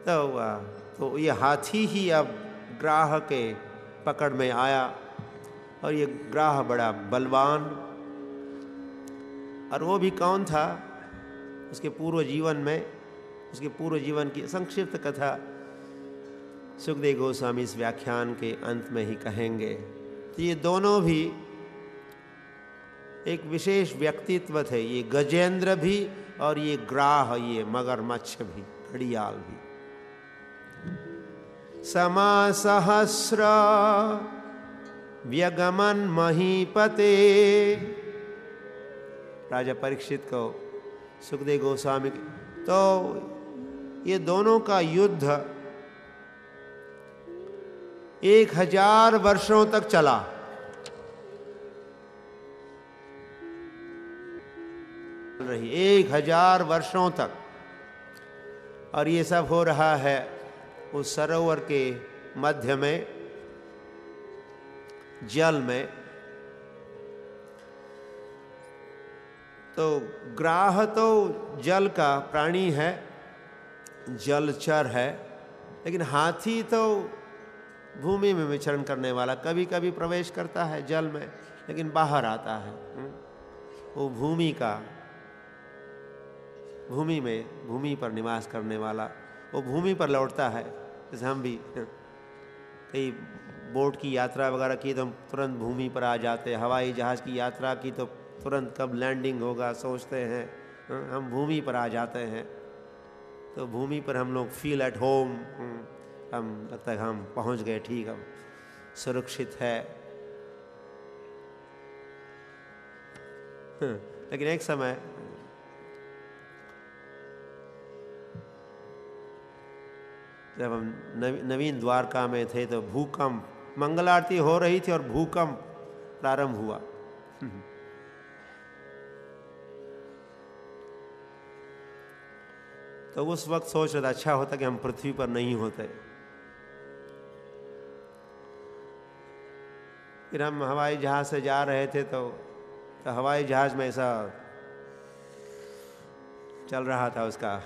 तो ये हाथी ही अब ग्राह के पकड़ में आया, और ये ग्राह बड़ा बलवान। और वो भी कौन था? उसके पूर्व जीवन में, उसके पूर्व जीवन की संक्षिप्त कथा सुखदेव गोस्वामी इस व्याख्यान के अंत में ही कहेंगे। तो ये दोनों भी एक विशेष व्यक्तित्व थे, ये गजेंद्र भी और ये ग्राह, ये मगरमच्छ भी, घड़ियाल भी। समासहस्र व्यगमन महीपते, राजा परीक्षित को सुखदेव गोस्वामी। तो ये दोनों का युद्ध 1000 वर्षों तक चला। रही 1000 वर्षों तक, और ये सब हो रहा है उस सरोवर के मध्य में, जल में। तो ग्राह तो जल का प्राणी है, जलचर है, लेकिन हाथी तो भूमि में विचरण करने वाला, कभी कभी प्रवेश करता है जल में लेकिन बाहर आता है। वो भूमि का, भूमि में, भूमि पर निवास करने वाला, वो भूमि पर लौटता है। जैसे हम भी कई बोट की यात्रा वगैरह की तो हम तुरंत भूमि पर आ जाते हैं, हवाई जहाज़ की यात्रा की तो तुरंत कब लैंडिंग होगा सोचते हैं, हम भूमि पर आ जाते हैं। तो भूमि पर हम लोग फील एट होम, हम लगता है हम पहुंच गए, ठीक, हम सुरक्षित है। लेकिन एक समय जब हम नवीन द्वारका में थे तो भूकंप, मंगल आरती हो रही थी और भूकंप प्रारंभ हुआ। तो उस वक्त सोच रहा था अच्छा होता कि हम पृथ्वी पर नहीं होते। फिर हम हवाई जहाज से जा रहे थे तो हवाई जहाज में ऐसा चल रहा था, उसका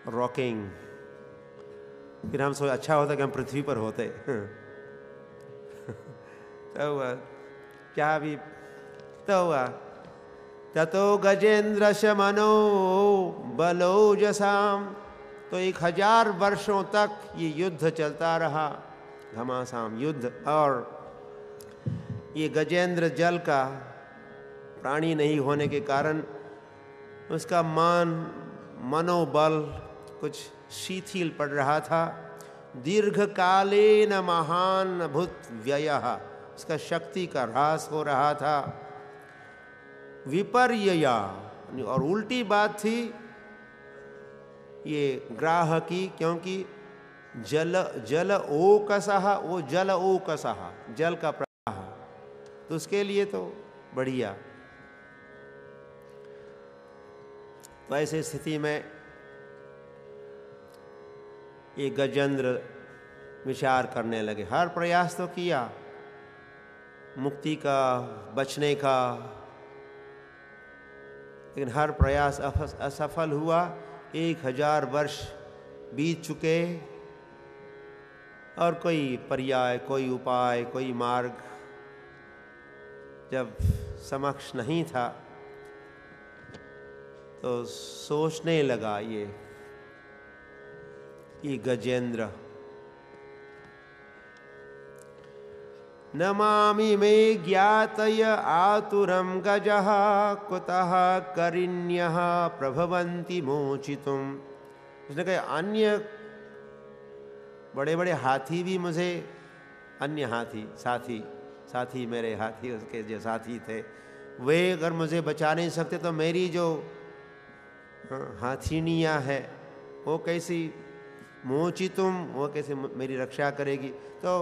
रॉकिंग। फिर हम सोच अच्छा होता कि हम पृथ्वी पर होते। तो क्या भी तो हुआ, ततो गजेंद्र मनो बलोजसाम। तो 1000 वर्षों तक ये युद्ध चलता रहा, घमासान युद्ध। और ये गजेंद्र जल का प्राणी नहीं होने के कारण उसका मनोबल कुछ शिथिल पड़ रहा था। दीर्घकालीन महान भूत व्ययः, इसका शक्ति का ह्रास हो रहा था। विपर्यया, और उल्टी बात थी ये ग्राह की, क्योंकि जल ओकसः, वो जल ओकसः, जल का प्रवाह, तो उसके लिए तो बढ़िया। तो ऐसी स्थिति में ये गजेंद्र विचार करने लगे। हर प्रयास तो किया मुक्ति का, बचने का, लेकिन हर प्रयास असफल हुआ। 1000 वर्ष बीत चुके और कोई पर्याय, कोई उपाय, कोई मार्ग जब समक्ष नहीं था तो सोचने लगा ये गजेंद्र, नमामि मे ज्ञातय आतुरं गजः कुतः करिण्यः प्रभवन्ति मोचितुम। उसने कहा अन्य बड़े बड़े हाथी भी मुझे, अन्य हाथी, साथी मेरे हाथी, उसके जो साथी थे, वे अगर मुझे बचा नहीं सकते तो मेरी जो हाथीनियाँ है वो कैसी, मोचितुम, वो कैसे मेरी रक्षा करेगी। तो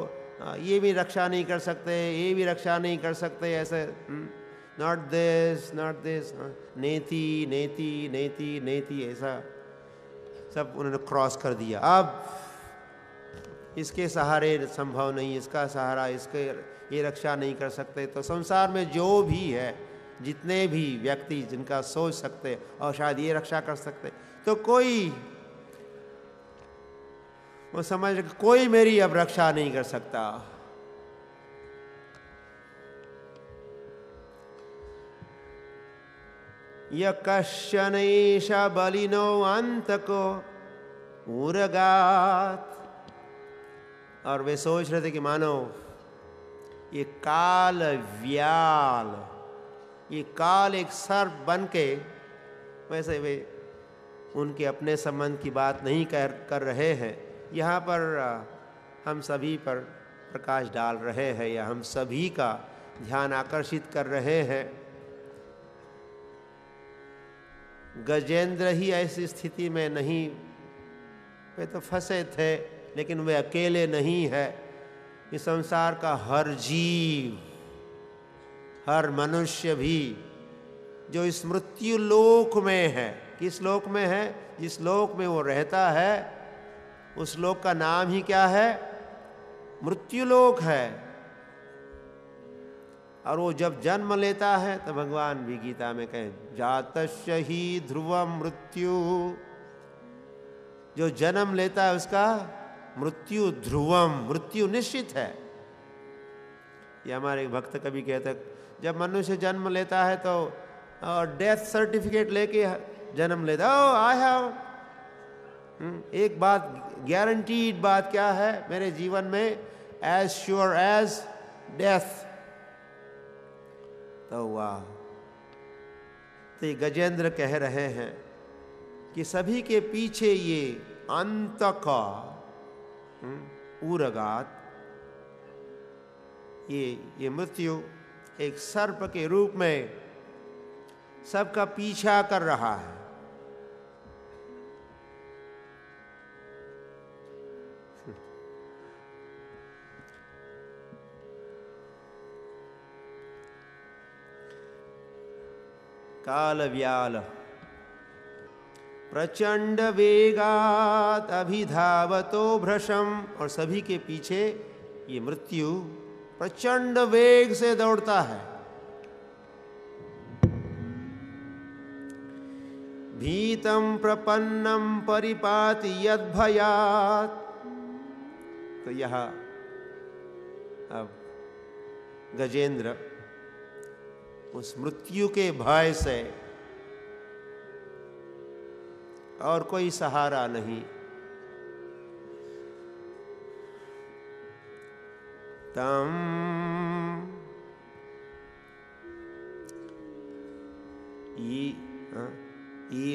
ये भी रक्षा नहीं कर सकते, ये भी रक्षा नहीं कर सकते, ऐसे नॉट दिस, नेति नेति नेति नेति, ऐसा सब उन्होंने क्रॉस कर दिया। अब इसके सहारे संभव नहीं, इसका सहारा, इसके ये रक्षा नहीं कर सकते। तो संसार में जो भी है, जितने भी व्यक्ति जिनका सोच सकते और शायद ये रक्षा कर सकते, तो कोई वो समझ कोई मेरी अब रक्षा नहीं कर सकता। य कश्चनैष बलिनो अंतको उरगात। और वे सोच रहे थे कि मानो ये काल व्याल, ये काल एक सर्प बन के, वैसे वे उनके अपने संबंध की बात नहीं कर रहे हैं, यहाँ पर हम सभी पर प्रकाश डाल रहे हैं या हम सभी का ध्यान आकर्षित कर रहे हैं। गजेंद्र ही ऐसी स्थिति में नहीं, वे तो फंसे थे, लेकिन वे अकेले नहीं है। इस संसार का हर जीव, हर मनुष्य भी जो इस मृत्यु लोक में है, किस लोक में है? जिस लोक में वो रहता है उस लोक का नाम ही क्या है? मृत्यु लोक है। और वो जब जन्म लेता है तो भगवान भी गीता में कहें जातस्य ही ध्रुवम मृत्यु, जो जन्म लेता है उसका मृत्यु ध्रुवम, मृत्यु निश्चित है। ये हमारे भक्त कभी कहते, जब मनुष्य जन्म लेता है तो डेथ सर्टिफिकेट लेके जन्म लेता, ओ आई हैव, एक बात गारंटीड बात क्या है मेरे जीवन में, एज श्योर एज डेथ। तो वाह, तो ये गजेंद्र कह रहे हैं कि सभी के पीछे ये अंत का उरगात, ये मृत्यु एक सर्प के रूप में सबका पीछा कर रहा है। काल व्याल प्रचंड वेगात अभिधावतो भ्रशम, और सभी के पीछे ये मृत्यु प्रचंड वेग से दौड़ता है। भीतम प्रपन्नम परिपाति यद भयात। तो यह अब गजेंद्र उस मृत्यु के भय से, और कोई सहारा नहीं, तम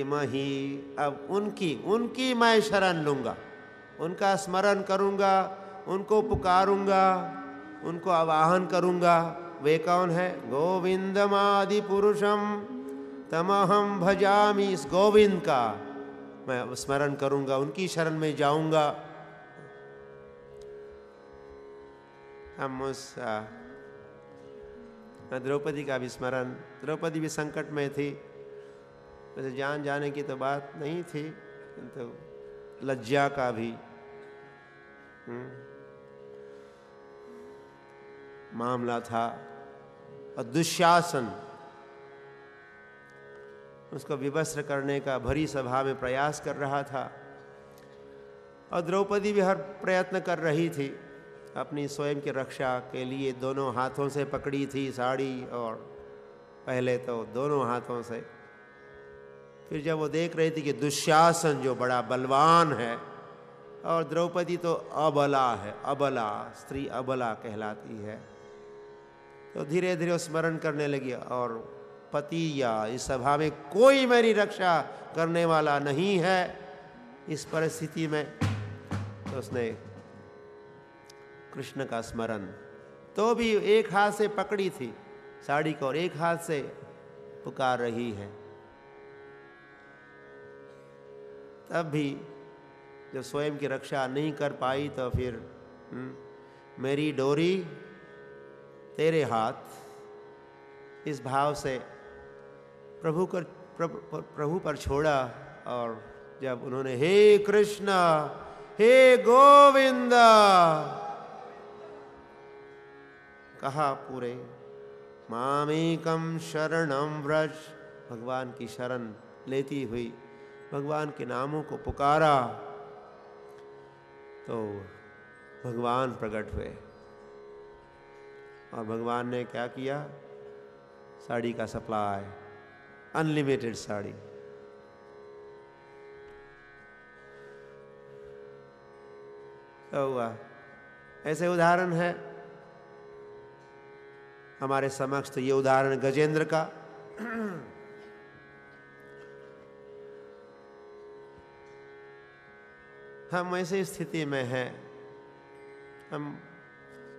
मही, अब उनकी मैं शरण लूंगा, उनका स्मरण करूंगा, उनको पुकारूंगा, उनको आवाहन करूंगा। वे कौन है? गोविंदमादि पुरुषम तमहम भजामि। इस गोविंद का मैं स्मरण करूंगा, उनकी शरण में जाऊंगा। हम उस द्रौपदी का भी स्मरण, द्रौपदी भी संकट में थी, वैसे जान जाने की तो बात नहीं थी, किंतु लज्जा का भी मामला था। और दुशासन उसको विवस्त्र करने का भरी सभा में प्रयास कर रहा था, और द्रौपदी भी हर प्रयत्न कर रही थी अपनी स्वयं की रक्षा के लिए। दोनों हाथों से पकड़ी थी साड़ी, और पहले तो दोनों हाथों से, फिर जब वो देख रही थी कि दुशासन जो बड़ा बलवान है और द्रौपदी तो अबला है, अबला स्त्री अबला कहलाती है, तो धीरे धीरे स्मरण करने लगी। और पति या इस सभा में कोई मेरी रक्षा करने वाला नहीं है, इस परिस्थिति में तो उसने कृष्ण का स्मरण, तो भी एक हाथ से पकड़ी थी साड़ी को और एक हाथ से पुकार रही है। तब भी जब स्वयं की रक्षा नहीं कर पाई तो फिर मेरी डोरी तेरे हाथ, इस भाव से प्रभु पर छोड़ा। और जब उन्होंने हे कृष्ण हे गोविंद कहा पूरे मामेकम शरणम व्रज, भगवान की शरण लेती हुई भगवान के नामों को पुकारा तो भगवान प्रकट हुए। और भगवान ने क्या किया? साड़ी का सप्लाई, अनलिमिटेड साड़ी। तो हुआ ऐसे उदाहरण है हमारे समक्ष। तो ये उदाहरण गजेंद्र का। हम ऐसी स्थिति में हैं, हम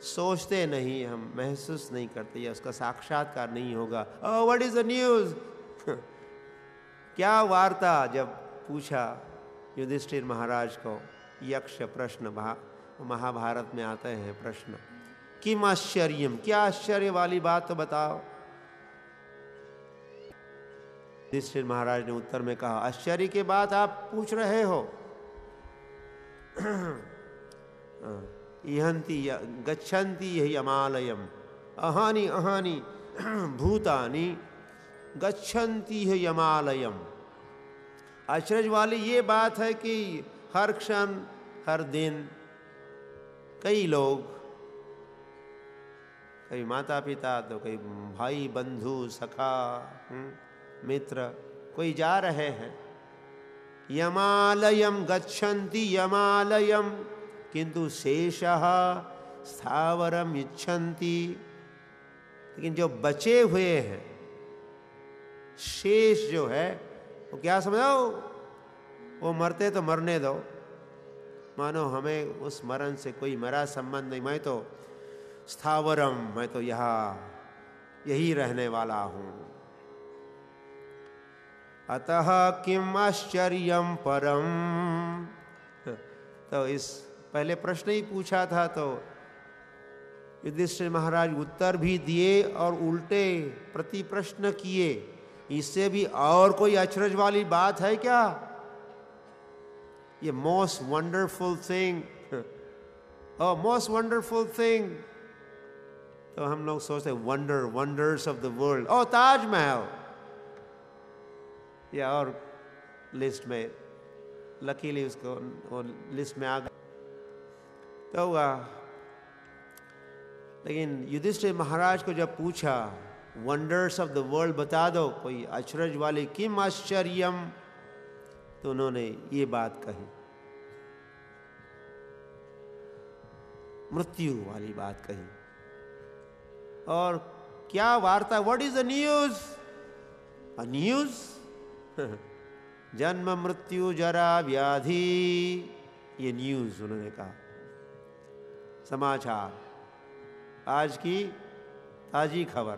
सोचते नहीं, हम महसूस नहीं करते, या उसका साक्षात्कार नहीं होगा। Oh what is the news? क्या वार्ता? जब पूछा युधिष्ठिर महाराज को यक्ष प्रश्न, महाभारत में आते हैं प्रश्न, किम आश्चर्यम, क्या आश्चर्य वाली बात तो बताओ। युधिष्ठिर महाराज ने उत्तर में कहा, आश्चर्य की बात आप पूछ रहे हो? इहंती गच्छन्ति यमालयम अहानि अहानि भूतानि गच्छन्ति यमालयम। आश्चर्य वाली ये बात है कि हर क्षण हर दिन कई लोग, कई माता पिता, तो कई भाई बंधु सखा मित्र, कोई जा रहे हैं यमालयम गच्छन्ति यमालयम, किंतु शेषः स्थावरम इच्छन्ति। लेकिन जो बचे हुए हैं, शेष जो है, वो क्या समझो, वो मरते तो मरने दो, मानो हमें उस मरण से कोई मेरा संबंध नहीं, मैं तो स्थावरम, मैं तो यही रहने वाला हूं। अतः किम आश्चर्यम परम। तो इस पहले प्रश्न ही पूछा था, तो युधिष्ठिर महाराज उत्तर भी दिए और उल्टे प्रति प्रश्न किए। इससे भी और कोई अचरज वाली बात है क्या? ये most wonderful thing, most wonderful thing. तो हम लोग सोचते वंडर्स ऑफ द वर्ल्ड, ओ ताजमहल, या और लिस्ट में, लकीली उसको वो लिस्ट में आ गया। तो हुआ, लेकिन युधिष्ठिर महाराज को जब पूछा वंडर्स ऑफ द वर्ल्ड बता दो, कोई अचरज वाली, किम आश्चर्यम, तो उन्होंने ये बात कही, मृत्यु वाली बात कही। और क्या वार्ता? What is the news? A news? जन्म मृत्यु जरा व्याधि, ये न्यूज उन्होंने कहा, समाचार, आज की ताजी खबर।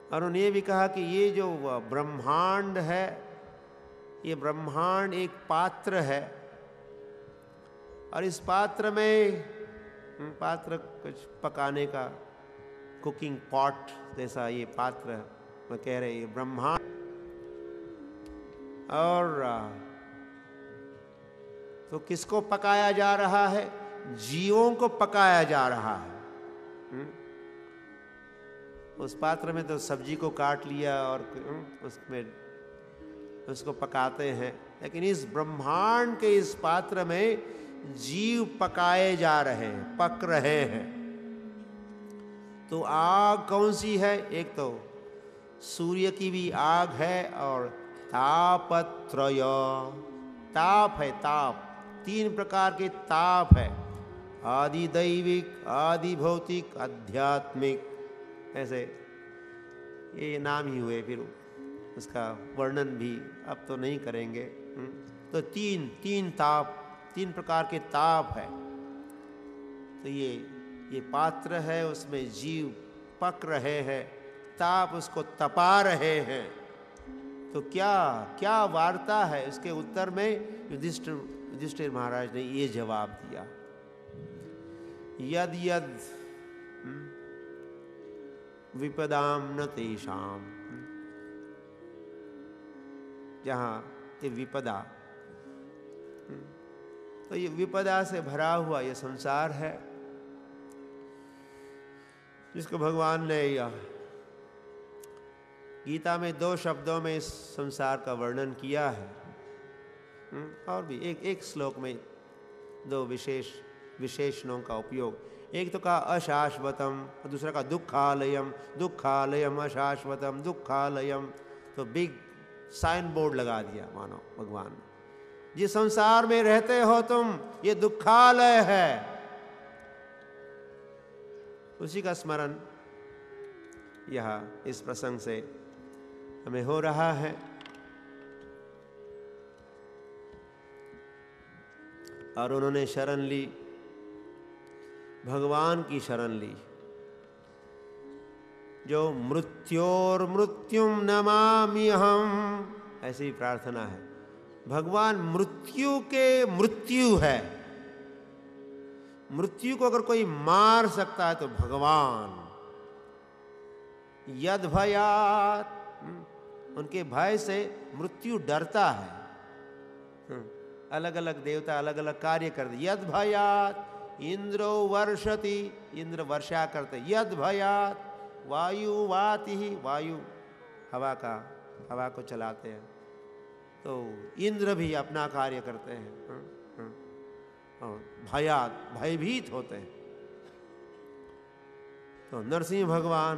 और उन्होंने ये भी कहा कि ये जो ब्रह्मांड है, ये ब्रह्मांड एक पात्र है, और इस पात्र में, पात्र कुछ पकाने का, कुकिंग पॉट जैसा ये पात्र, मैं कह रहे ये ब्रह्मांड, और तो किसको पकाया जा रहा है? जीवों को पकाया जा रहा है। उस पात्र में तो सब्जी को काट लिया और उसमें उसको पकाते हैं, लेकिन इस ब्रह्मांड के इस पात्र में जीव पकाए जा रहे हैं, पक रहे हैं। तो आग कौन सी है? एक तो सूर्य की भी आग है, और तापत्रय, ताप है, ताप, 3 प्रकार के ताप है, आदि दैविक, आदि भौतिक, आध्यात्मिक, ऐसे ये नाम ही हुए। फिर उसका वर्णन भी अब तो नहीं करेंगे। तो तीन ताप, 3 प्रकार के ताप है। तो ये पात्र है, उसमें जीव पक रहे हैं, ताप उसको तपा रहे हैं। तो क्या क्या वार्ता है? इसके उत्तर में युधिष्ठिर महाराज ने ये जवाब दिया, यद यद विपदाम न तेषाम, जहाँ ये विपदा, तो ये विपदा से भरा हुआ ये संसार है, जिसको भगवान ने यह गीता में 2 शब्दों में इस संसार का वर्णन किया है। और भी एक श्लोक में 2 विशेषणों का उपयोग। एक तो कहा अशाश्वतम, दूसरा का दुखालयम, दुखालयम अशाश्वतम दुखालयम। तो बिग साइन बोर्ड लगा दिया मानो भगवान ने, जिस संसार में रहते हो तुम ये दुखालय है। उसी का स्मरण यह इस प्रसंग से हमें हो रहा है। और उन्होंने शरण ली, भगवान की शरण ली, जो मृत्योर मृत्युम नमामि हम, ऐसी प्रार्थना है। भगवान मृत्यु के मृत्यु है। मृत्यु को अगर कोई मार सकता है तो भगवान। यद भयात, उनके भय से मृत्यु डरता है। अलग अलग देवता अलग अलग कार्य करते। यद भयात इंद्रो वर्षति, इंद्र वर्षा करते। यद भयात वायु वाति, वायु हवा को चलाते हैं। तो इंद्र भी अपना कार्य करते हैं। और भयात भयभीत होते हैं। तो नरसिंह भगवान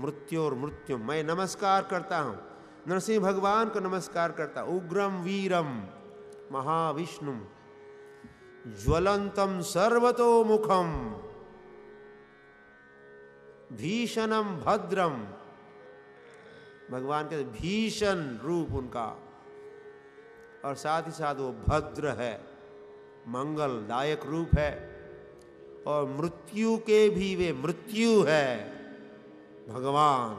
मृत्यु और मृत्यु, मैं नमस्कार करता हूं, नरसिंह भगवान को नमस्कार करता। उग्रम वीरम महाविष्णु ज्वलंतम सर्वतोमुखम भीषणम भद्रम। भगवान के भीषण रूप उनका, और साथ ही साथ वो भद्र है, मंगलदायक रूप है। और मृत्यु के भी वे मृत्यु है भगवान।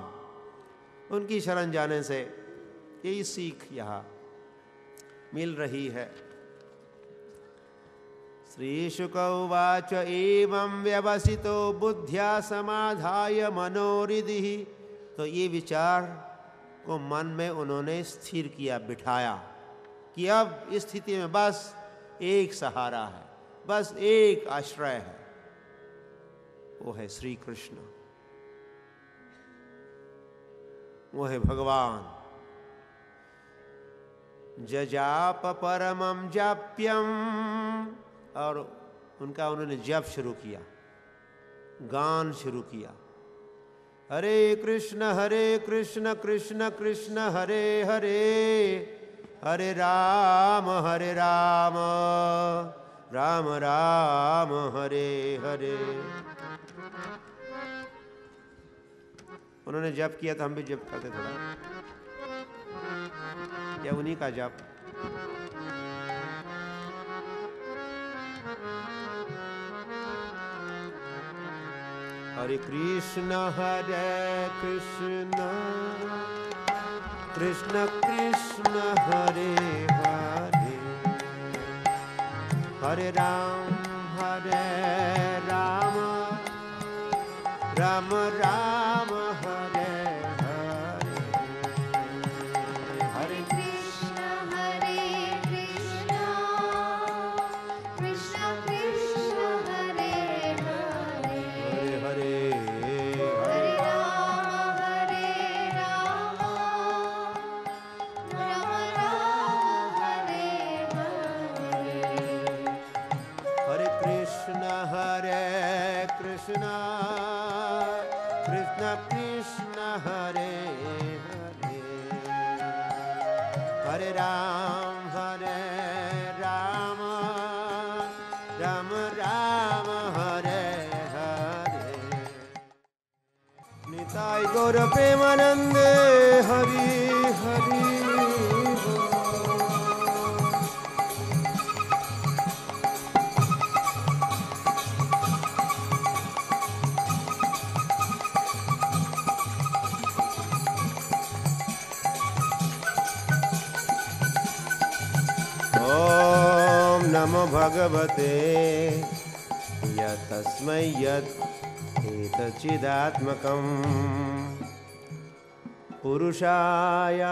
उनकी शरण जाने से यही सीख यहाँ मिल रही है। श्री शुक उवाच एवं व्यवसितो बुद्ध्या समाधाय मनोरिधि। तो ये विचार को मन में उन्होंने स्थिर किया, बिठाया कि अब इस स्थिति में बस एक सहारा है, बस एक आश्रय है, वो है श्री कृष्ण, वो है भगवान। जजाप परमं जाप्यम, और उनका उन्होंने जप शुरू किया, गान शुरू किया। हरे कृष्ण कृष्ण कृष्ण हरे हरे, हरे राम राम राम हरे हरे। उन्होंने जप किया तो हम भी जप करते थोड़ा, या उन्हीं का जप। हरे कृष्ण कृष्ण कृष्ण हरे हरे, हरे राम राम राम हरे हरे। हरे कृष्ण कृष्ण कृष्ण हरे हरे, हरे हरे राम राम राम हरे हरे। हरे कृष्ण कृष्ण कृष्ण हरे हरे, हरे राम राम राम हरे हरे। निताय गौर प्रेमानंद हरि हरि बोल। ओम नमो भगवते यतस्मै यत् एतच्चिदात्मकं पुरुषायादिबीजाय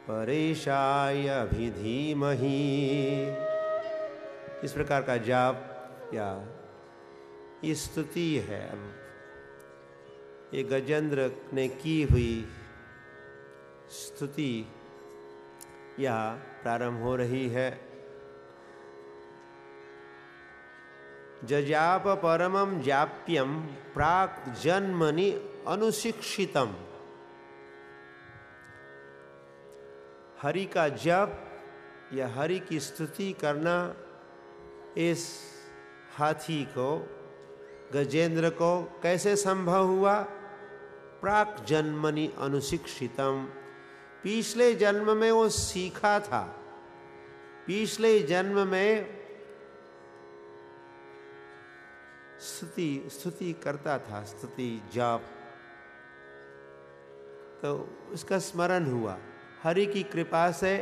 परेशाय अभिधीमहि। इस प्रकार का जाप या ये स्तुति है। अब ये गजेंद्र ने की हुई स्तुति यहाँ प्रारंभ हो रही है। जजाप परमं जाप्यम प्राक जन्मनि अनुशिक्षितम। हरि का जप या हरि की स्तुति करना इस हाथी को, गजेंद्र को कैसे संभव हुआ? प्राक जन्मनि अनुशिक्षितम। पिछले जन्म में वो सीखा था, पिछले जन्म में स्तुति करता था, स्तुति जाप, तो उसका स्मरण हुआ। हरि की कृपा से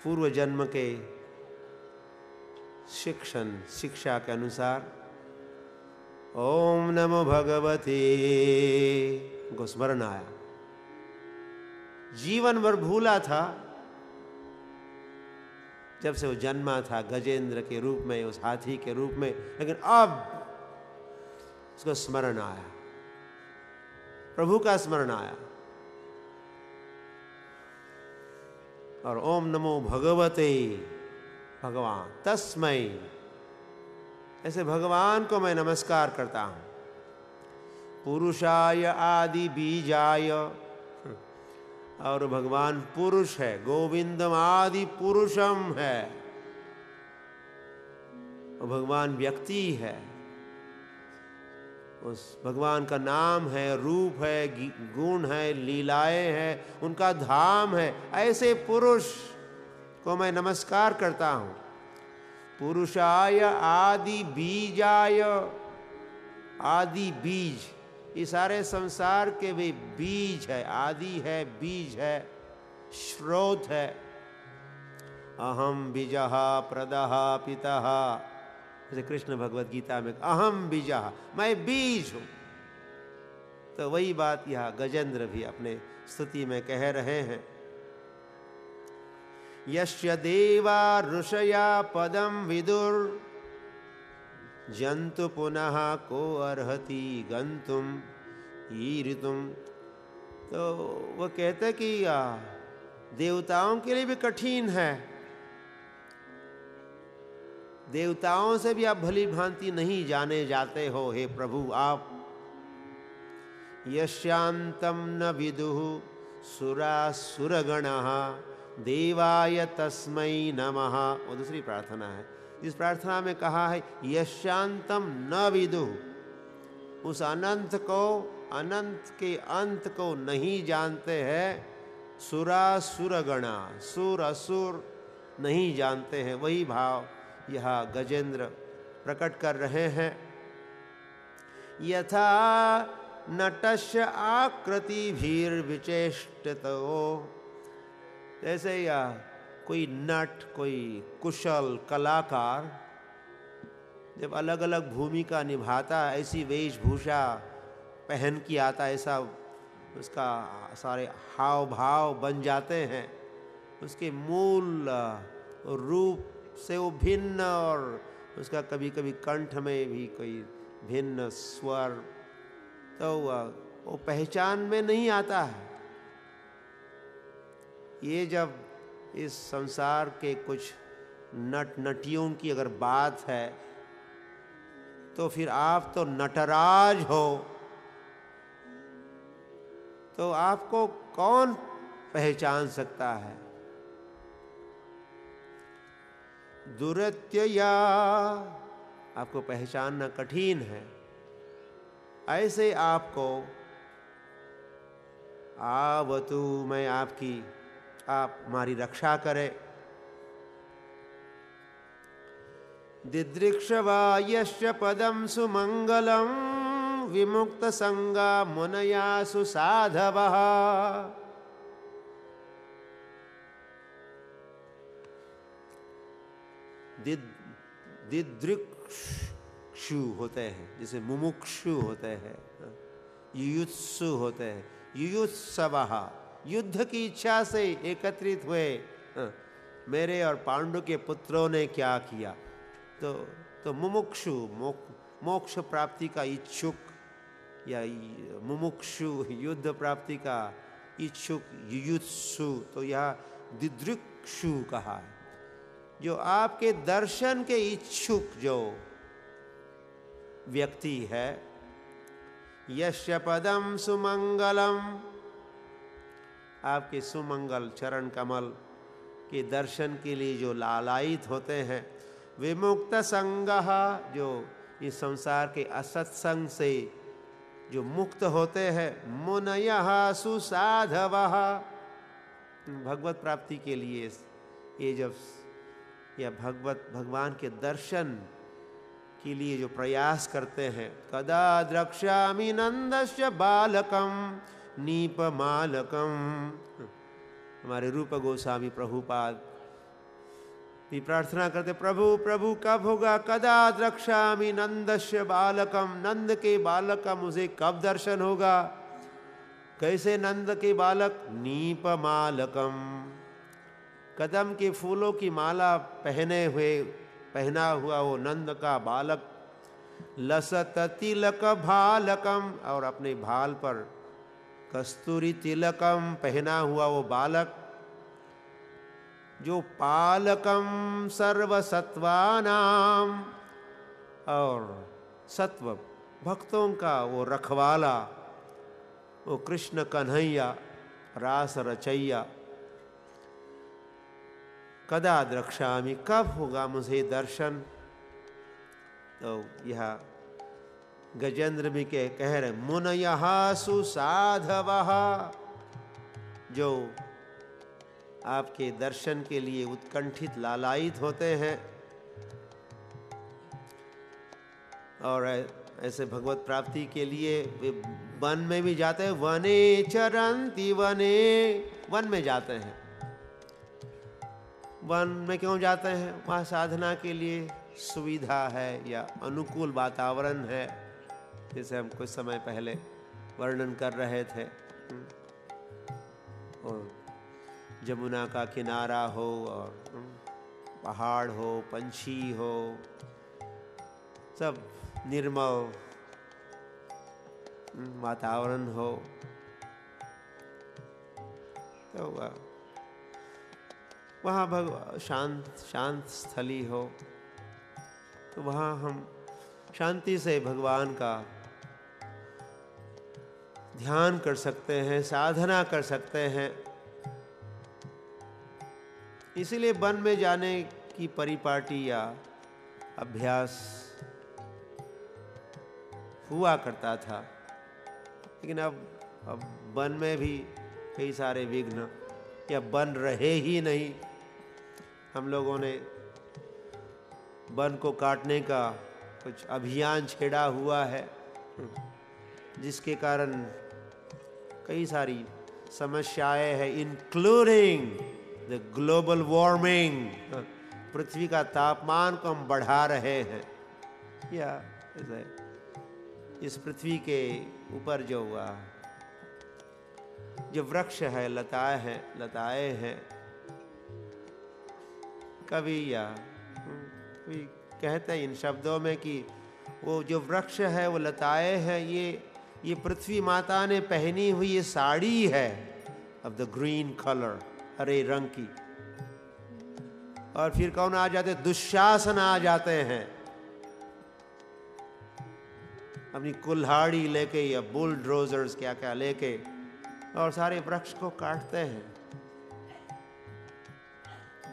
पूर्व जन्म के शिक्षा के अनुसार ओम नमो भगवते को स्मरण आया। जीवन भर भूला था, जब से वो जन्मा था गजेंद्र के रूप में, उस हाथी के रूप में, लेकिन अब उसको स्मरण आया, प्रभु का स्मरण आया। और ओम नमो भगवते, भगवान, तस्मै, ऐसे भगवान को मैं नमस्कार करता हूं। पुरुषाय आदि बीजाय, और भगवान पुरुष है, गोविंदम आदि पुरुषम है। और भगवान व्यक्ति है, उस भगवान का नाम है, रूप है, गुण है, लीलाएं हैं, उनका धाम है। ऐसे पुरुष को मैं नमस्कार करता हूं। पुरुषाय आदि बीजाय, आदि बीज, ये सारे संसार के भी बीज है, आदि है, बीज है, स्रोत है। अहम बीजः प्रदः पितः, जैसे कृष्ण भगवद गीता में अहम बीजः, मैं बीज हूं। तो वही बात यह गजेंद्र भी अपने स्तुति में कह रहे हैं। यस्य देवा ऋषया पदम विदुर जंतु पुनः को अर्हति गंतुम ईरितुम। तो वो कहते कि देवताओं के लिए भी कठिन है, देवताओं से भी आप भली भांति नहीं जाने जाते हो हे प्रभु आप। यशांतम न विदुः सुरासुरगणः देवाय तस्मै नमः। वो दूसरी प्रार्थना है। इस प्रार्थना में कहा है यशांतम न विदुः, उस अनंत को, अनंत के अंत को नहीं जानते हैं। सुरासुरगणा, सुर असुर नहीं जानते हैं। वही भाव यह गजेंद्र प्रकट कर रहे हैं। यथा नटस्य आकृति भीर विचेष्टितो, जैसे या कोई नट, कोई कुशल कलाकार जब अलग अलग भूमिका निभाता, ऐसी वेशभूषा पहन के आता, ऐसा उसका सारे हाव भाव बन जाते हैं। उसके मूल रूप से वो भिन्न, और उसका कभी कभी कंठ में भी कोई भिन्न स्वर, तो वो पहचान में नहीं आता है। ये जब इस संसार के कुछ नट नटियों की अगर बात है, तो फिर आप तो नटराज हो, तो आपको कौन पहचान सकता है? दुरत्यया, आपको पहचानना कठिन है। ऐसे आपको आवतु, मैं आपकी, आप हमारी रक्षा करें। दिदृक्षवा यस्य पदम सुमंगलम विमुक्त संगा मुनया सुसाधवः। दिदृक्षु होते हैं, जैसे मुमुक्षु होते हैं, युयुत्सु होते हैं, युयुत्सवः, युद्ध की इच्छा से एकत्रित हुए। मेरे और पांडु के पुत्रों ने क्या किया? तो मुमुक्षु, मोक्ष प्राप्ति का इच्छुक या मुमुक्षु, युद्ध प्राप्ति का इच्छुक, युयुत्सु, तो यह दिदृक्षु कहा है। जो आपके दर्शन के इच्छुक जो व्यक्ति है, यस्य पदम सुमंगलम, आपके सुमंगल चरण कमल के दर्शन के लिए जो लालायित होते हैं, विमुक्त संगः, जो इस संसार के असत्संग से जो मुक्त होते हैं, मुनयः सुसाधवः, भगवत प्राप्ति के लिए ये जब या भगवान के दर्शन के लिए जो प्रयास करते हैं, कदा द्रक्ष्यामि नंदस्य बालकम नीपमालकम, हमारे रूप गोस्वामी प्रभुपाद भी प्रार्थना करते, प्रभु प्रभु कब होगा? कदा द्रक्ष्यामि नंदस्य बालकम, नंद के बालक का मुझे कब दर्शन होगा? कैसे नंद के बालक? नीपमालकम, कदम के फूलों की माला पहना हुआ वो नंद का बालक, लसत तिलक भालकम, और अपने भाल पर कस्तूरी तिलकम पहना हुआ वो बालक, जो पालकम सर्वसत्वानाम, और सत्व भक्तों का वो रखवाला, वो कृष्ण कन्हैया रास रचैया। कदा द्रक्ष्यामि, कब होगा मुझे दर्शन? तो यह गजेंद्र भी कह रहे, मुनयः सुसाधवः, जो आपके दर्शन के लिए उत्कंठित लालायित होते हैं और ऐसे भगवत प्राप्ति के लिए वे वन में भी जाते हैं। वने चरन्ति वने, वन में जाते हैं। वन में क्यों जाते हैं? वहाँ साधना के लिए सुविधा है या अनुकूल वातावरण है, जैसे हम कुछ समय पहले वर्णन कर रहे थे। और जमुना का किनारा हो और पहाड़ हो, पंछी हो, सब निर्मल वातावरण हो, तो वहाँ शांत स्थली हो, तो वहाँ हम शांति से भगवान का ध्यान कर सकते हैं, साधना कर सकते हैं। इसीलिए वन में जाने की परिपाटी या अभ्यास हुआ करता था, लेकिन अब वन में भी कई सारे विघ्न या बन रहे ही नहीं। हम लोगों ने वन को काटने का कुछ अभियान छेड़ा हुआ है, जिसके कारण कई सारी समस्याएं हैं, इंक्लूडिंग द ग्लोबल वार्मिंग, पृथ्वी का तापमान को हम बढ़ा रहे हैं। या इस पृथ्वी के ऊपर जो वृक्ष है, लताएं हैं, कवि कहते हैं इन शब्दों में कि वो जो वृक्ष है, वो लताएं हैं, ये पृथ्वी माता ने पहनी हुई ये साड़ी है ऑफ द ग्रीन कलर, हरे रंग की। और फिर कौन आ जाते? दुशासन आ जाते हैं अपनी कुल्हाड़ी लेके या बुलडोजर्स क्या क्या लेके, और सारे वृक्ष को काटते हैं,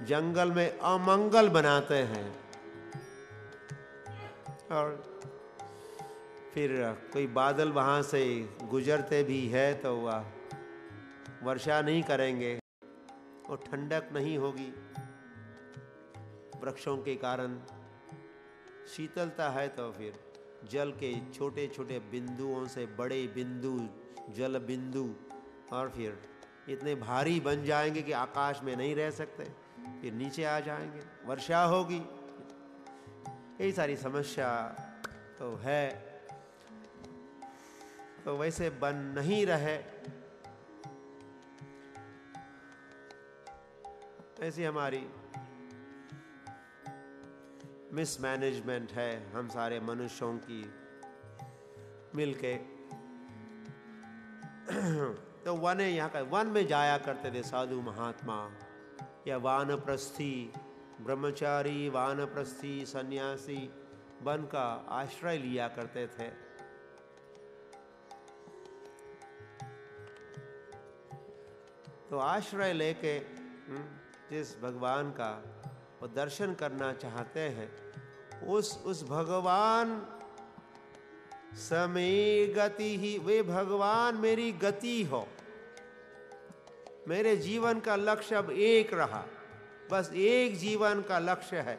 जंगल में अमंगल बनाते हैं। और फिर कोई बादल वहां से गुजरते भी है तो वह वर्षा नहीं करेंगे और ठंडक नहीं होगी। वृक्षों के कारण शीतलता है तो फिर जल के छोटे छोटे बिंदुओं से बड़े बिंदु, जल बिंदु, और फिर इतने भारी बन जाएंगे कि आकाश में नहीं रह सकते, फिर नीचे आ जाएंगे, वर्षा होगी। कई सारी समस्या तो है। तो वैसे बन नहीं रहे, ऐसी हमारी मिसमैनेजमेंट है हम सारे मनुष्यों की मिलके। तो वन में जाया करते थे साधु महात्मा, या वानप्रस्थी ब्रह्मचारी, वानप्रस्थी सन्यासी वन का आश्रय लिया करते थे। तो आश्रय लेके जिस भगवान का वो दर्शन करना चाहते हैं, उस भगवान समय गति ही, वे भगवान मेरी गति हो। मेरे जीवन का लक्ष्य अब एक रहा, बस एक जीवन का लक्ष्य है,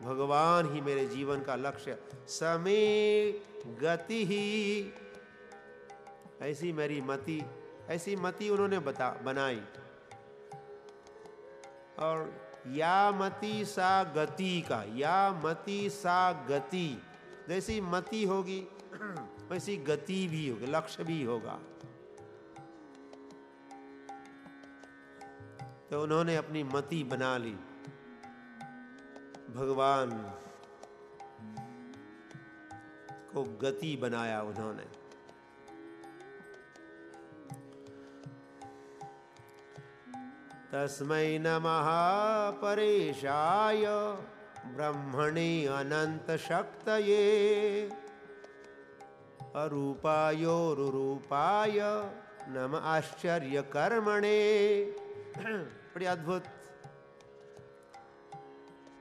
भगवान ही मेरे जीवन का लक्ष्य। समय गति ही, ऐसी मेरी मति, ऐसी मति उन्होंने बनाई। और या मति सा गति का, या मति सा गति, जैसी मति होगी वैसी गति भी होगी, लक्ष्य भी होगा। तो उन्होंने अपनी मति बना ली, भगवान को गति बनाया उन्होंने। तस्मै नमः परेशाय ब्रह्मणे अनंत शक्तये अरूपायोरुरूपाय नम आश्चर्य कर्मणे। बड़ी अद्भुत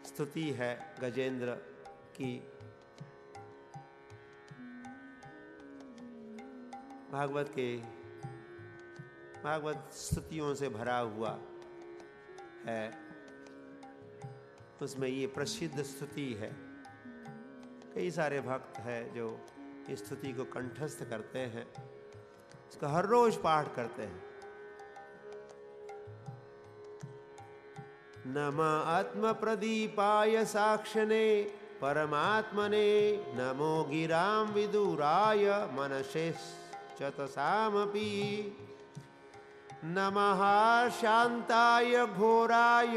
स्तुति है गजेंद्र की। भागवत स्तुतियों से भरा हुआ है, उसमें ये प्रसिद्ध स्तुति है। कई सारे भक्त हैं जो इस स्तुति को कंठस्थ करते हैं, इसका हर रोज पाठ करते हैं। नमः आत्म प्रदीपाय साक्षिणे परमात्मने नमो गिरां विदुराय मनशेश्चतसामपि नमः शांताय घोराय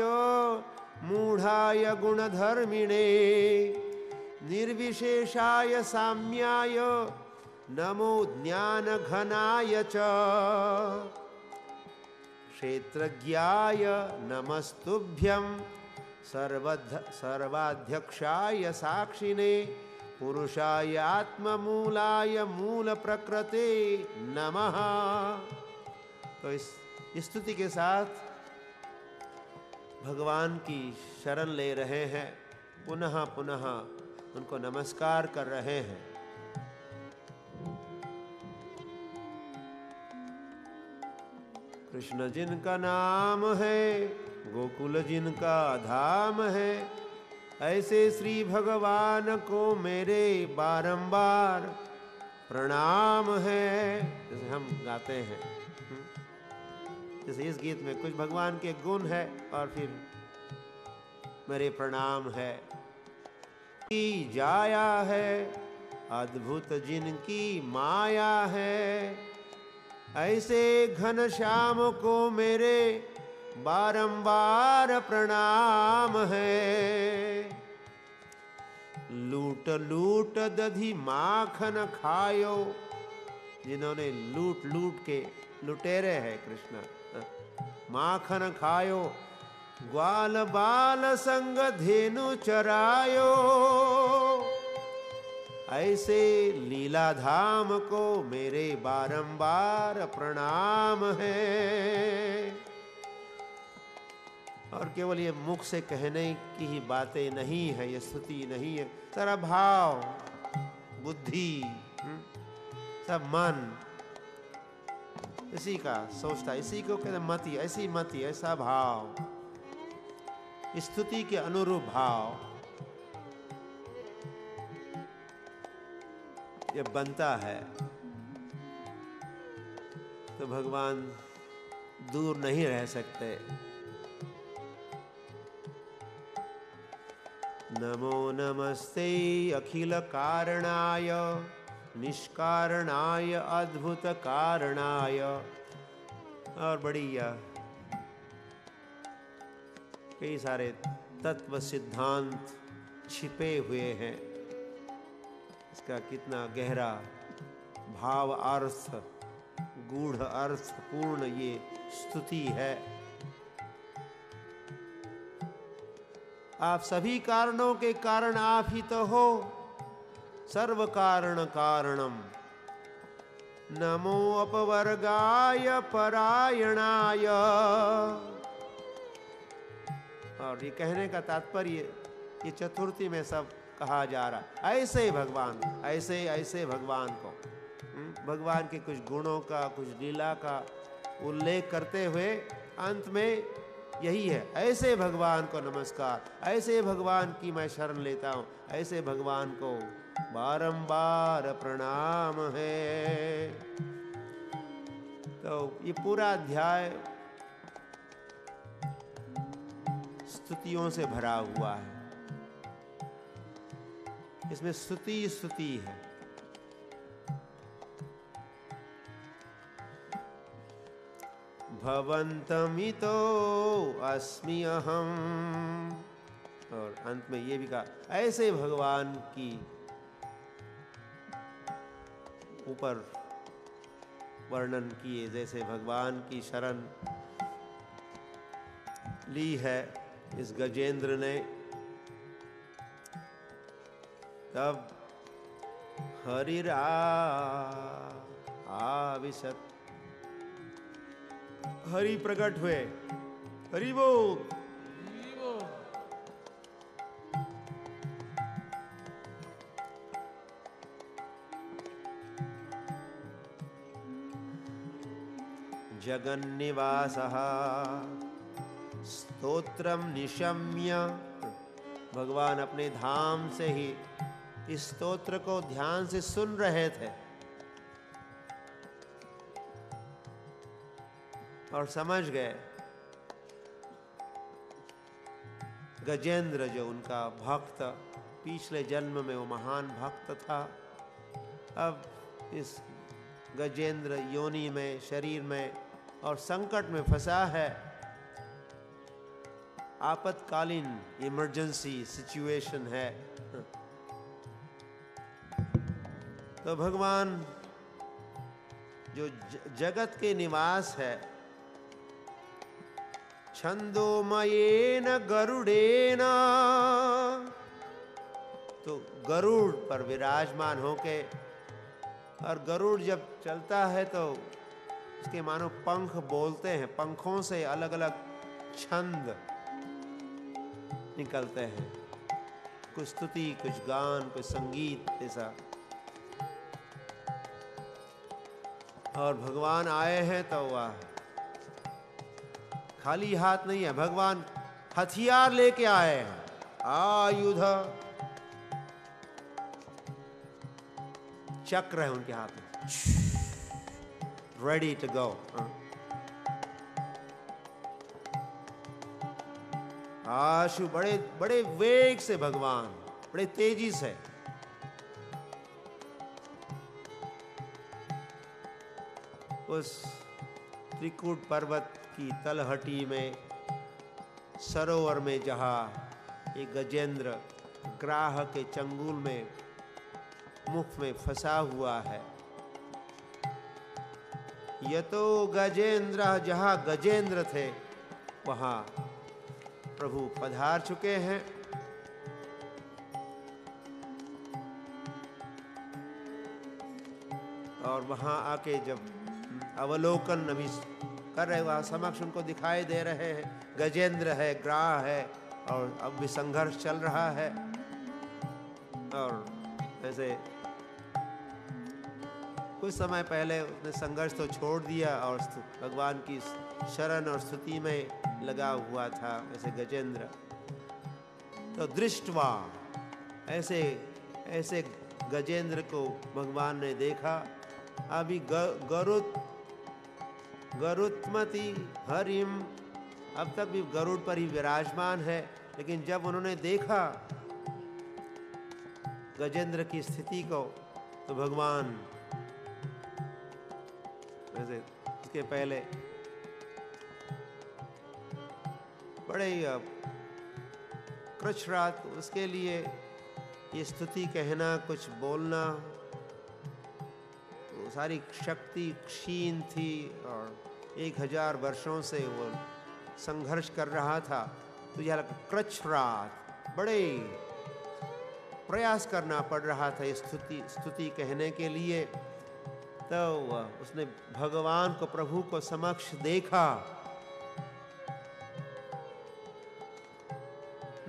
मूढ़ाय गुणधर्मिणे निर्विशेषाय साम्याय नमो ज्ञानघनाय च क्षेत्रज्ञाय नमस्तुभ्यं सर्वाध्यक्षाय साक्षिणे पुरुषाय आत्ममूलाय मूल प्रकृते नमः। तो इस स्तुति के साथ भगवान की शरण ले रहे हैं, पुनः पुनः उनको नमस्कार कर रहे हैं। कृष्ण जिनका नाम है, गोकुल जिनका धाम है, ऐसे श्री भगवान को मेरे बारंबार प्रणाम है। जैसे हम गाते हैं, जैसे इस गीत में कुछ भगवान के गुण है और फिर मेरे प्रणाम है। की जाया है अद्भुत जिनकी माया है, ऐसे घनश्याम को मेरे बारंबार प्रणाम है। लूट लूट दधी माखन खायो, जिन्होंने लूट लूट के, लुटेरे हैं कृष्ण, माखन खायो ग्वाल बाल संग धेनु चरायो, ऐसे लीला धाम को मेरे बारंबार प्रणाम है। और केवल ये मुख से कहने की ही बातें नहीं है, ये स्तुति नहीं है, सारा भाव, बुद्धि, सब मन इसी का सोचता, इसी को कहते मति, ऐसी मति, ऐसा भाव, स्तुति के अनुरूप भाव ये बनता है तो भगवान दूर नहीं रह सकते। नमो नमस्ते अखिल कारणाय निष्कारणाय अद्भुत कारणाय। और बड़ी कई सारे तत्व सिद्धांत छिपे हुए हैं। इसका कितना गहरा भाव अर्थ, गूढ़ अर्थ पूर्ण ये स्तुति है। आप सभी कारणों के कारण आप ही तो हो, सर्व कारण कारणम। नमो अपवर्गाय परायणाय। और ये कहने का तात्पर्य ये चतुर्थी में सब कहा जा रहा, ऐसे भगवान, ऐसे ऐसे भगवान को, भगवान के कुछ गुणों का, कुछ लीला का उल्लेख करते हुए अंत में यही है, ऐसे भगवान को नमस्कार, ऐसे भगवान की मैं शरण लेता हूँ, ऐसे भगवान को बारंबार प्रणाम है। तो ये पूरा अध्याय स्तुतियों से भरा हुआ है। इसमें स्तुति स्तुति है। भवन्तमितो अस्मि अहम्। और अंत में ये भी कहा, ऐसे भगवान की ऊपर वर्णन किए, जैसे भगवान की शरण ली है इस गजेंद्र ने, तब हरिरा आविशत, हरि प्रकट हुए। हरि बोल। जगन्निवासः स्तोत्रम निशम्य। भगवान अपने धाम से ही इस स्तोत्र को ध्यान से सुन रहे थे और समझ गए। गजेंद्र जो उनका भक्त, पिछले जन्म में वो महान भक्त था, अब इस गजेंद्र योनि में, शरीर में और संकट में फंसा है। आपातकालीन इमरजेंसी सिचुएशन है। तो भगवान जो जगत के निवास है, छंदोमयेन गरुडेन, तो गरुड़ पर विराजमान होके, और गरुड़ जब चलता है तो उसके मानो पंख बोलते हैं, पंखों से अलग अलग छंद निकलते हैं, कुछ स्तुति, कुछ गान, कुछ संगीत ऐसा। और भगवान आए हैं तो वह खाली हाथ नहीं है, भगवान हथियार लेके आए हैं, आयुध, चक्र है उनके हाथ में, रेडी टू गो। आशु बड़े बड़े वेग से भगवान, बड़े तेजी से उस त्रिकूट पर्वत की तलहटी में, सरोवर में, जहाँ एक गजेंद्र ग्राह के चंगुल में, मुख में फंसा हुआ है। यतो गजेंद्र, जहाँ गजेंद्र थे वहाँ प्रभु पधार चुके हैं। और वहाँ आके जब अवलोकन अभी कर रहे, वहाँ समक्ष उनको दिखाई दे रहे हैं, गजेंद्र है, ग्राह है, और अब भी संघर्ष चल रहा है। और ऐसे कुछ समय पहले उसने संघर्ष तो छोड़ दिया और भगवान की शरण और स्तुति में लगा हुआ था, ऐसे गजेंद्र। तो दृष्टवा, ऐसे ऐसे गजेंद्र को भगवान ने देखा। अभी गरुत्मति हरिम, अब तक भी गरुड़ पर ही विराजमान है, लेकिन जब उन्होंने देखा गजेंद्र की स्थिति को, तो भगवान वैसे इसके पहले बड़े कृच्छ्रात, उसके लिए ये स्तुति कहना, कुछ बोलना, वो सारी शक्ति क्षीण थी और 1000 वर्षों से वो संघर्ष कर रहा था। तो यह कृच्छ्रात, बड़े प्रयास करना पड़ रहा था स्तुति कहने के लिए। तो उसने भगवान को, प्रभु को समक्ष देखा।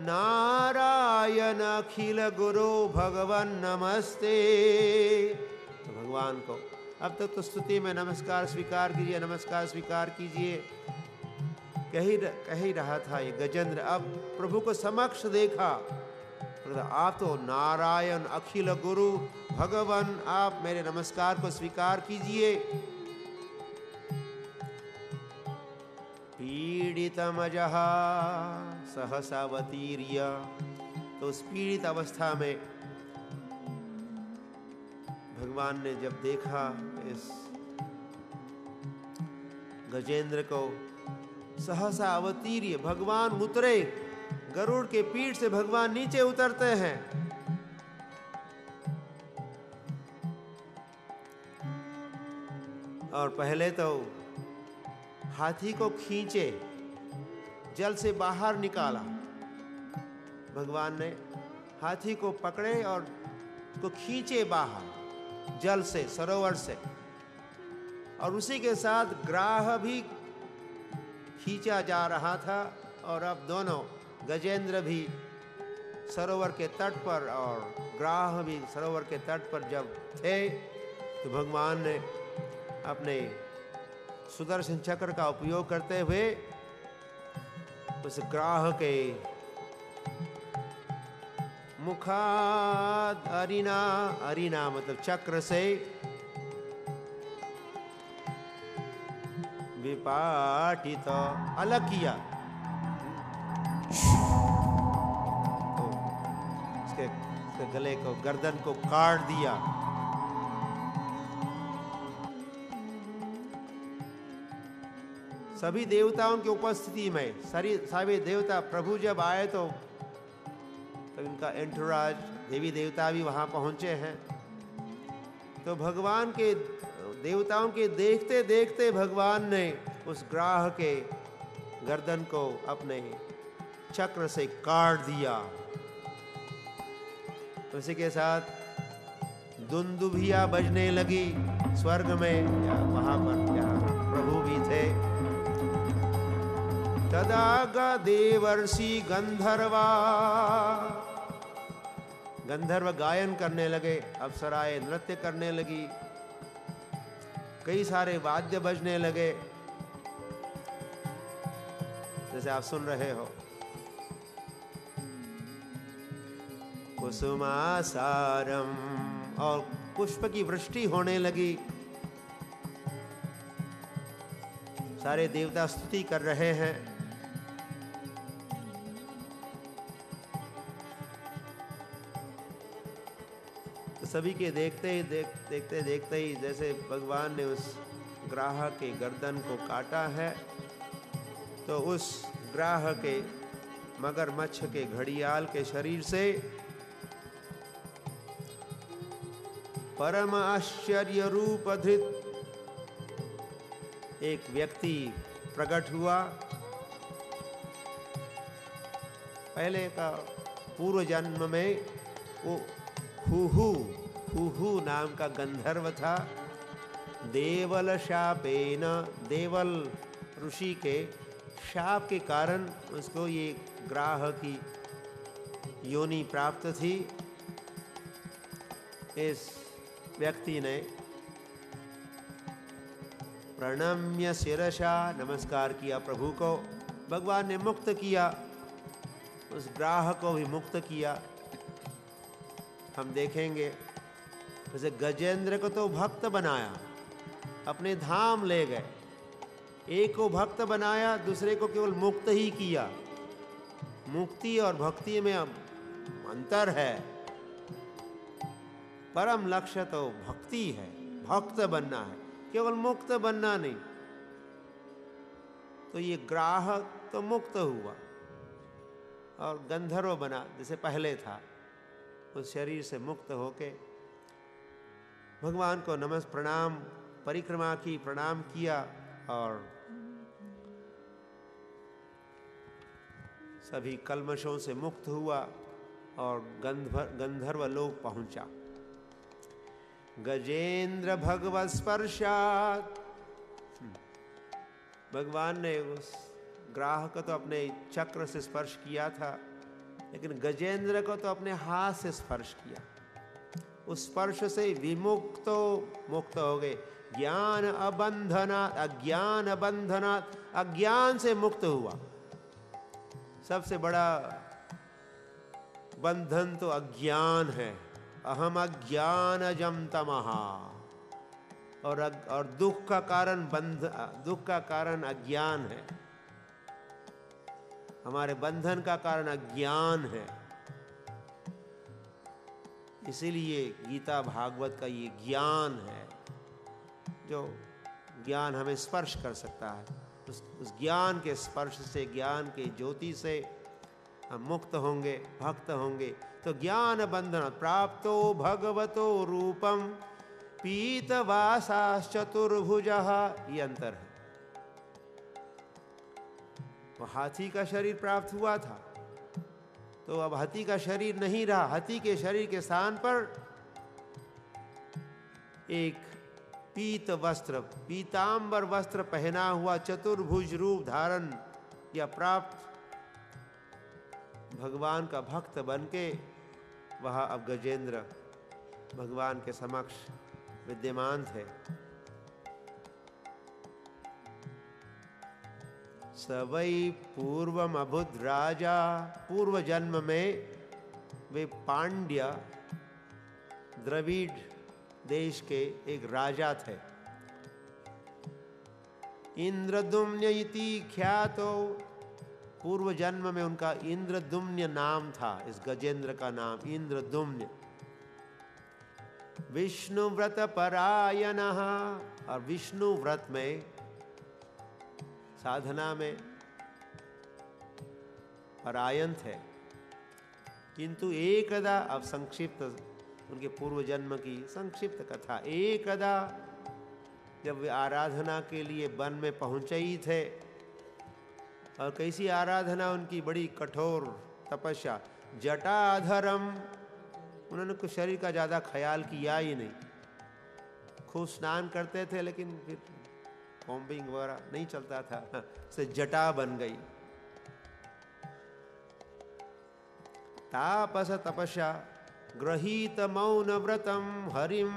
नारायण अखिल गुरु भगवन नमस्ते। तो भगवान को अब तक तो स्तुति में नमस्कार स्वीकार कीजिए, नमस्कार स्वीकार कीजिए कह ही रहा था ये गजेंद्र। अब प्रभु को समक्ष देखा, आप तो नारायण अखिल गुरु भगवान, आप मेरे नमस्कार को स्वीकार कीजिए। पीड़ितमजः सहसावतीर्य। तो उस पीड़ित अवस्था में भगवान ने जब देखा इस गजेंद्र को, सहसा अवतीर्य, भगवान उतरे, गरुड़ के पीठ से भगवान नीचे उतरते हैं। और पहले तो हाथी को खींचे, जल से बाहर निकाला। भगवान ने हाथी को पकड़े और उसको खींचे बाहर जल से, सरोवर से, और उसी के साथ ग्राह भी खींचा जा रहा था। और अब दोनों, गजेंद्र भी सरोवर के तट पर और ग्राह भी सरोवर के तट पर जब थे, तो भगवान ने अपने सुदर्शन चक्र का उपयोग करते हुए उस ग्राह के मुखाद अरिना मतलब चक्र से विपाटित अलग किया। तो इसके गले को, गर्दन को काट दिया। सभी देवताओं की उपस्थिति में सभी देवता, प्रभु जब आए तो इनका एंटोराज, देवी देवता भी वहां पहुंचे हैं। तो भगवान के, देवताओं के देखते देखते भगवान ने उस ग्राह के गर्दन को अपने चक्र से काट दिया। उसी के साथ दुंदुभिया बजने लगी स्वर्ग में, या वहां पर जहाँ प्रभु भी थे। तदा देवर्षि गंधर्वा, गंधर्व गायन करने लगे, अप्सराएं नृत्य करने लगी, कई सारे वाद्य बजने लगे, जैसे आप सुन रहे हो। कुसुमासारम, और पुष्प की वृष्टि होने लगी। सारे देवता स्तुति कर रहे हैं। तो सभी के देखते ही जैसे भगवान ने उस ग्राह के गर्दन को काटा है, तो उस ग्राह के मगरमच्छ के घड़ियाल के शरीर से परम आश्चर्य रूप धृत एक व्यक्ति प्रकट हुआ। पहले का पूर्व जन्म में वो हुहु नाम का गंधर्व था। देवल शापेन, देवल ऋषि के शाप के कारण उसको ये ग्राह की योनि प्राप्त थी। इस व्यक्ति ने प्रणम्य शिरसा, नमस्कार किया प्रभु को। भगवान ने मुक्त किया, उस ग्राह को भी मुक्त किया। हम देखेंगे जैसे गजेंद्र को तो भक्त बनाया, अपने धाम ले गए। एक को भक्त बनाया, दूसरे को केवल मुक्त ही किया। मुक्ति और भक्ति में अंतर है। परम लक्ष्य तो भक्ति है, भक्त बनना है, केवल मुक्त बनना नहीं। तो ये ग्राहक तो मुक्त हुआ, और गंधर्व बना जैसे पहले था। उस शरीर से मुक्त होके भगवान को प्रणाम, परिक्रमा की, प्रणाम किया और सभी कल्मशों से मुक्त हुआ और गंधर्व लोक पहुंचा। गजेंद्र भगवत स्पर्शात, भगवान ने उस ग्राह को तो अपने चक्र से स्पर्श किया था, लेकिन गजेंद्र को तो अपने हाथ से स्पर्श किया। उस स्पर्श से विमुक्त मुक्त हो गए। ज्ञान अबंधनात्, अज्ञान बंधनात्, अज्ञान से मुक्त हुआ। सबसे बड़ा बंधन तो अज्ञान है। अहम अज्ञानजं तमहा, और दुख का कारण दुख का कारण अज्ञान है। हमारे बंधन का कारण अज्ञान है। इसीलिए गीता भागवत का ये ज्ञान है, जो ज्ञान हमें स्पर्श कर सकता है। उस ज्ञान के स्पर्श से, ज्ञान के ज्योति से हम मुक्त होंगे, भक्त होंगे। तो ज्ञान बंधन प्राप्तो भगवतो रूपम पीतवासाश्चतुर्भुजः, ये अंतर है। वो हाथी का शरीर प्राप्त हुआ था, तो अब हाथी का शरीर नहीं रहा। हाथी के शरीर के स्थान पर एक पीत वस्त्र, पीतांबर वस्त्र पहना हुआ चतुर्भुज रूप धारण या प्राप्त भगवान का भक्त बनके वह अब गजेंद्र भगवान के समक्ष विद्यमान थे। सवै पूर्वम अभुत राजा, पूर्व जन्म में वे पांड्य द्रविड़ देश के एक राजा थे। इंद्रदुम्न इति ख्यातो, पूर्व जन्म में उनका इंद्रदुम्न नाम था। इस गजेंद्र का नाम इंद्रदुम्न। विष्णु व्रत परायणः, और विष्णु व्रत में, साधना में परायण थे। किंतु एकदा, अब संक्षिप्त उनके पूर्व जन्म की संक्षिप्त कथा। एकदा जब वे आराधना के लिए वन में पहुंचे ही थे, और कैसी आराधना उनकी, बड़ी कठोर तपस्या। जटाधरम, उन्होंने कुछ शरीर का ज़्यादा ख्याल किया ही नहीं। खूब स्नान करते थे, लेकिन फिर कॉम्बिंग वगैरह नहीं चलता था, से जटा बन गई। तापस तपस्या, गृहीत मौन व्रतम हरिम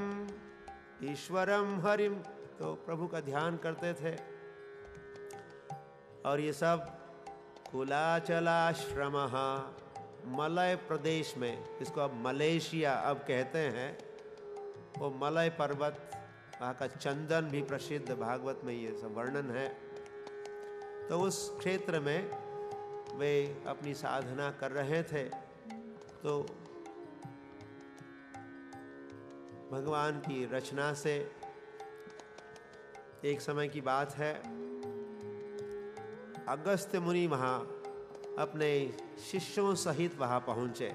ईश्वरम हरिम, तो प्रभु का ध्यान करते थे। और ये सब कुलाचलाश्रम, मलय प्रदेश में, इसको अब मलेशिया अब कहते हैं, वो मलय पर्वत, वहाँ का चंदन भी प्रसिद्ध, भागवत में ये सब वर्णन है। तो उस क्षेत्र में वे अपनी साधना कर रहे थे। तो भगवान की रचना से एक समय की बात है, अगस्त्य मुनि वहाँ अपने शिष्यों सहित वहाँ पहुँचे।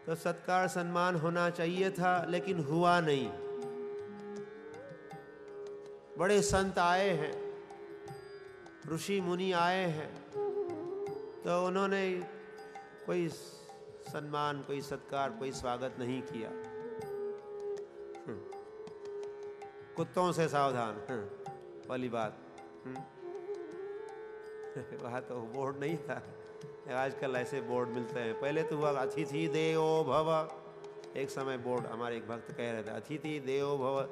तो सत्कार सम्मान होना चाहिए था, लेकिन हुआ नहीं। बड़े संत आए हैं, ऋषि मुनि आए हैं, तो उन्होंने कोई सम्मान, कोई सत्कार, कोई स्वागत नहीं किया। कुत्तों से सावधान वाली बात। वहाँ तो बोर्ड नहीं था, आजकल ऐसे बोर्ड मिलते हैं। पहले तो हुआ अतिथि देवो भव, एक समय बोर्ड, हमारे एक भक्त कह रहे थे अतिथि देवो भव,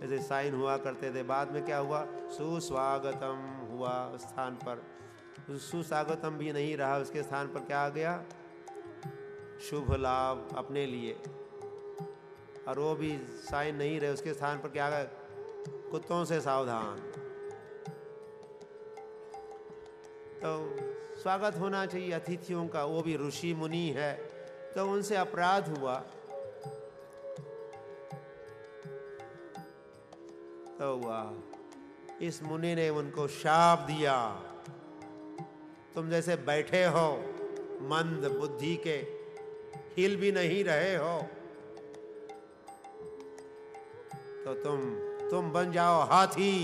ऐसे साइन हुआ करते थे। बाद में क्या हुआ, सुस्वागतम हुआ उस स्थान पर। सुस्वागतम भी नहीं रहा, उसके स्थान पर क्या आ गया, शुभ लाभ अपने लिए। और वो भी साइन नहीं रहे, उसके स्थान पर क्या आ गया, कुत्तों से सावधान। तो स्वागत होना चाहिए अतिथियों का, वो भी ऋषि मुनि है, तो उनसे अपराध हुआ। तो इस मुनि ने उनको शाप दिया, तुम जैसे बैठे हो मंद बुद्धि के, हिल भी नहीं रहे हो, तो तुम बन जाओ हाथी।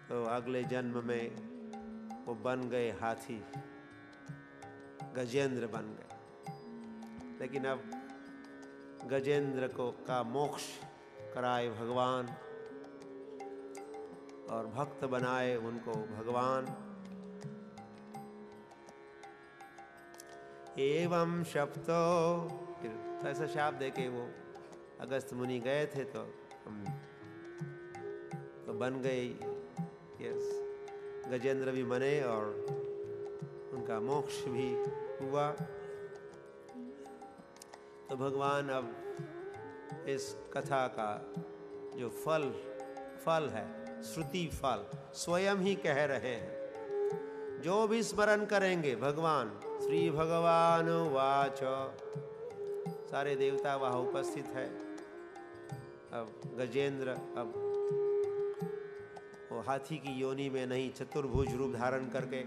तो अगले जन्म में वो बन गए हाथी, गजेंद्र बन गए। लेकिन अब गजेंद्र का मोक्ष कराए भगवान और भक्त बनाए उनको भगवान। एवं शब्दो, फिर ऐसा शाप देके वो अगस्त मुनि गए थे, तो हम तो बन गए, यस, गजेंद्र भी बने और उनका मोक्ष भी हुआ। तो भगवान अब इस कथा का जो फल है, श्रुति फल, स्वयं ही कह रहे हैं। जो भी स्मरण करेंगे, भगवान श्री भगवान वाच, सारे देवता वहाँ उपस्थित है। अब गजेंद्र अब वो हाथी की योनि में नहीं, चतुर्भुज रूप धारण करके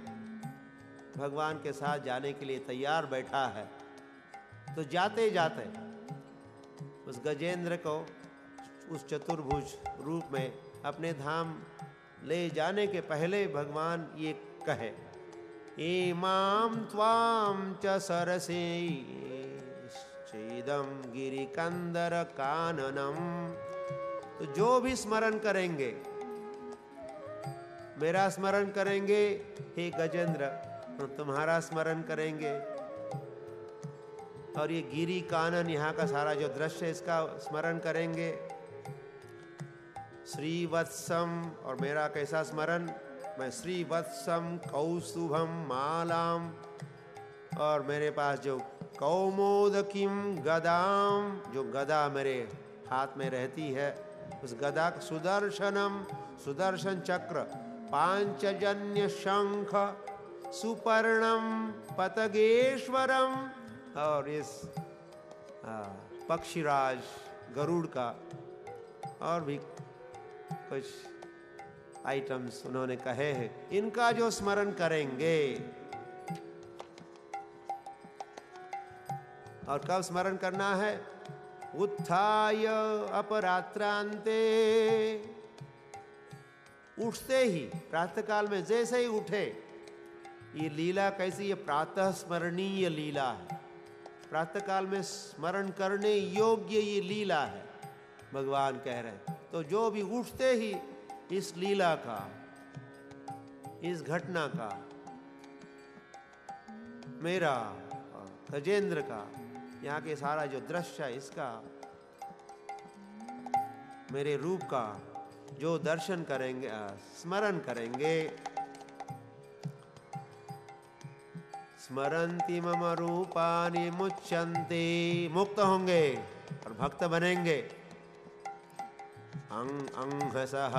भगवान के साथ जाने के लिए तैयार बैठा है। तो जाते जाते उस गजेंद्र को उस चतुर्भुज रूप में अपने धाम ले जाने के पहले भगवान ये कहे, इमाम त्वाम च सरसे चेदम गिरिकंदर काननम। तो जो भी स्मरण करेंगे, मेरा स्मरण करेंगे हे गजेंद्र, तो तुम्हारा स्मरण करेंगे, और ये गिरी कानन, यहाँ का सारा जो दृश्य, इसका स्मरण करेंगे। श्रीवत्सम, और मेरा कैसा स्मरण, मैं श्रीवत्सम कौस्तुभम मालाम, और मेरे पास जो कौमोदकीम गदाम, जो गदा मेरे हाथ में रहती है, उस गदा, सुदर्शनम, सुदर्शन चक्र, पांचजन्य शंख, सुपर्णम पतगेश्वरम, और इस पक्षीराज गरुड़ का और भी कुछ आइटम्स उन्होंने कहे हैं, इनका जो स्मरण करेंगे। और कब स्मरण करना है, उत्थाय अपरात्रांते, उठते ही, प्रातःकाल में जैसे ही उठे। ये लीला कैसी, ये प्रातः स्मरणीय लीला है, प्रातःकाल में स्मरण करने योग्य ये लीला है, भगवान कह रहे हैं। तो जो भी उठते ही इस लीला का, इस घटना का, मेरा और गजेंद्र का, यहाँ के सारा जो दृश्य है इसका, मेरे रूप का जो दर्शन करेंगे, स्मरण करेंगे, स्मरन्ति मम रूपानि मुच्यन्ते, मुक्त होंगे और भक्त बनेंगे। अंहसः,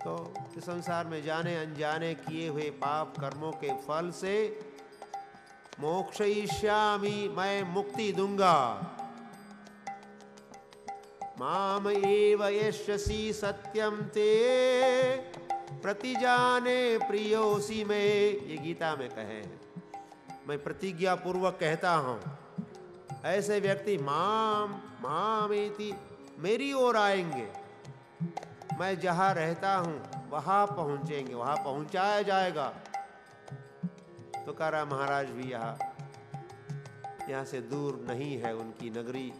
तो इस संसार में जाने अनजाने किए हुए पाप कर्मों के फल से मोक्षयिष्यामि, मैं मुक्ति दूंगा। माम एव यस्यसि सत्यम ते प्रतिजाने प्रियोसी में, ये गीता में कहे हैं। मैं प्रतिज्ञा पूर्वक कहता हूं, ऐसे व्यक्ति मामेति, मेरी ओर आएंगे, मैं जहां रहता हूं वहां पहुंचेंगे, वहां पहुंचाया जाएगा। तुकाराम महाराज भी यहाँ से दूर नहीं है उनकी नगरी,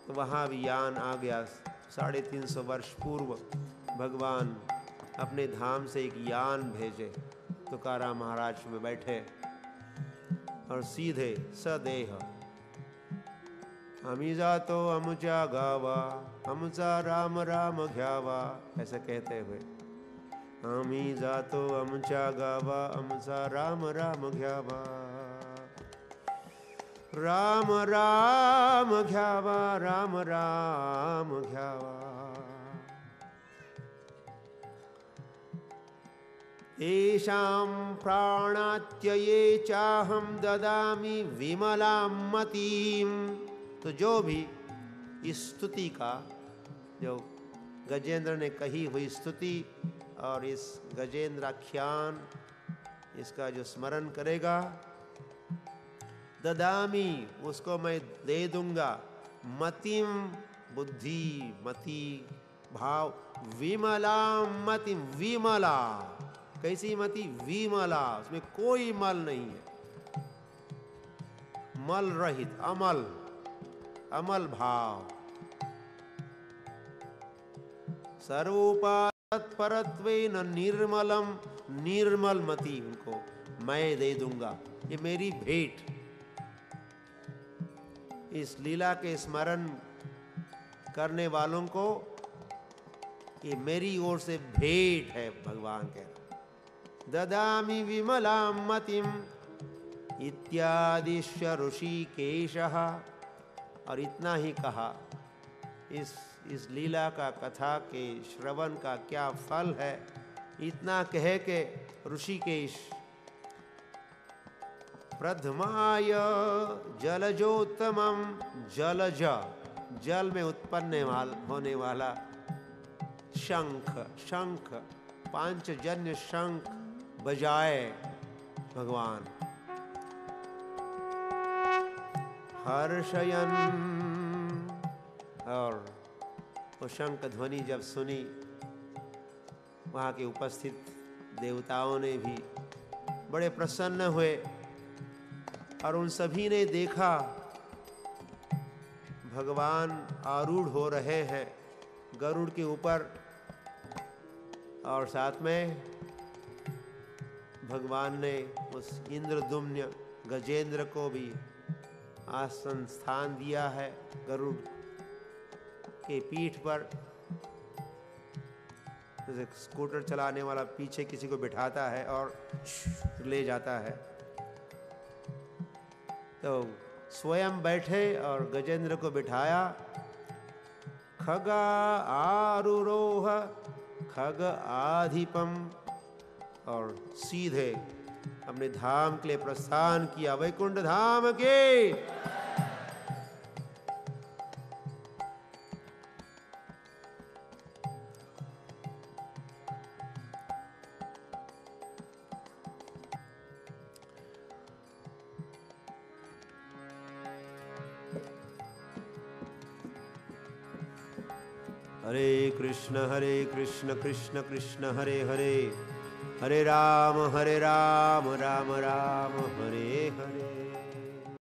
तो वहां भी यान आ गया। 350 वर्ष पूर्व भगवान अपने धाम से एक यान भेजे, तुकाराम महाराज में बैठे और सीधे सदेह, हमी जातो अमुचा गावा, अमुचा राम राम घ्यावा, ऐसे कहते हुए, हमी जातो अमुचा गावा, अमुचा राम राम घ्यावा, राम राम घ्यावा, राम राम घ्यावा। येषां प्राणात्यये चाहम ददामि विमलां मतीं। तो जो भी इस स्तुति का, जो गजेंद्र ने कही हुई स्तुति और इस गजेंद्राख्यान, इसका जो स्मरण करेगा, ददामी, उसको मैं दे दूंगा, मतिम, बुद्धि, मति, भाव, विमला मति, विमला, कैसी मति? विमला, उसमें कोई मल नहीं है, मल रहित, अमल, अमल भाव, सर्वोपात्परत्वेन निर्मलम, निर्मल मति उनको मैं दे दूंगा। ये मेरी भेंट, इस लीला के स्मरण करने वालों को ये मेरी ओर से भेंट है, भगवान कह रहे। ददामि विमलां मतिम इत्यादिश्य ऋषिकेशः, और इतना ही कहा। इस लीला का, कथा के श्रवण का क्या फल है, इतना कहे के ऋषिकेश प्रथमाय जलजोत्तमम, जलज, जल में उत्पन्न होने वाला शंख, शंख, पांचजन्य शंख बजाए भगवान। हर्षयन, और वो शंख ध्वनि जब सुनी, वहाँ के उपस्थित देवताओं ने भी बड़े प्रसन्न हुए, और उन सभी ने देखा भगवान आरूढ़ हो रहे हैं गरुड़ के ऊपर, और साथ में भगवान ने उस इंद्रदुम्न गजेंद्र को भी आसन स्थान दिया है गरुड़ के पीठ पर। जैसे स्कूटर चलाने वाला पीछे किसी को बिठाता है और ले जाता है, तो स्वयं बैठे और गजेंद्र को बिठाया। खगा आरुरोह खग आधिपम, और सीधे अपने धाम के लिए प्रस्थान किया, वैकुंठ धाम के। हरे कृष्ण कृष्ण कृष्ण हरे हरे, हरे राम राम राम हरे हरे।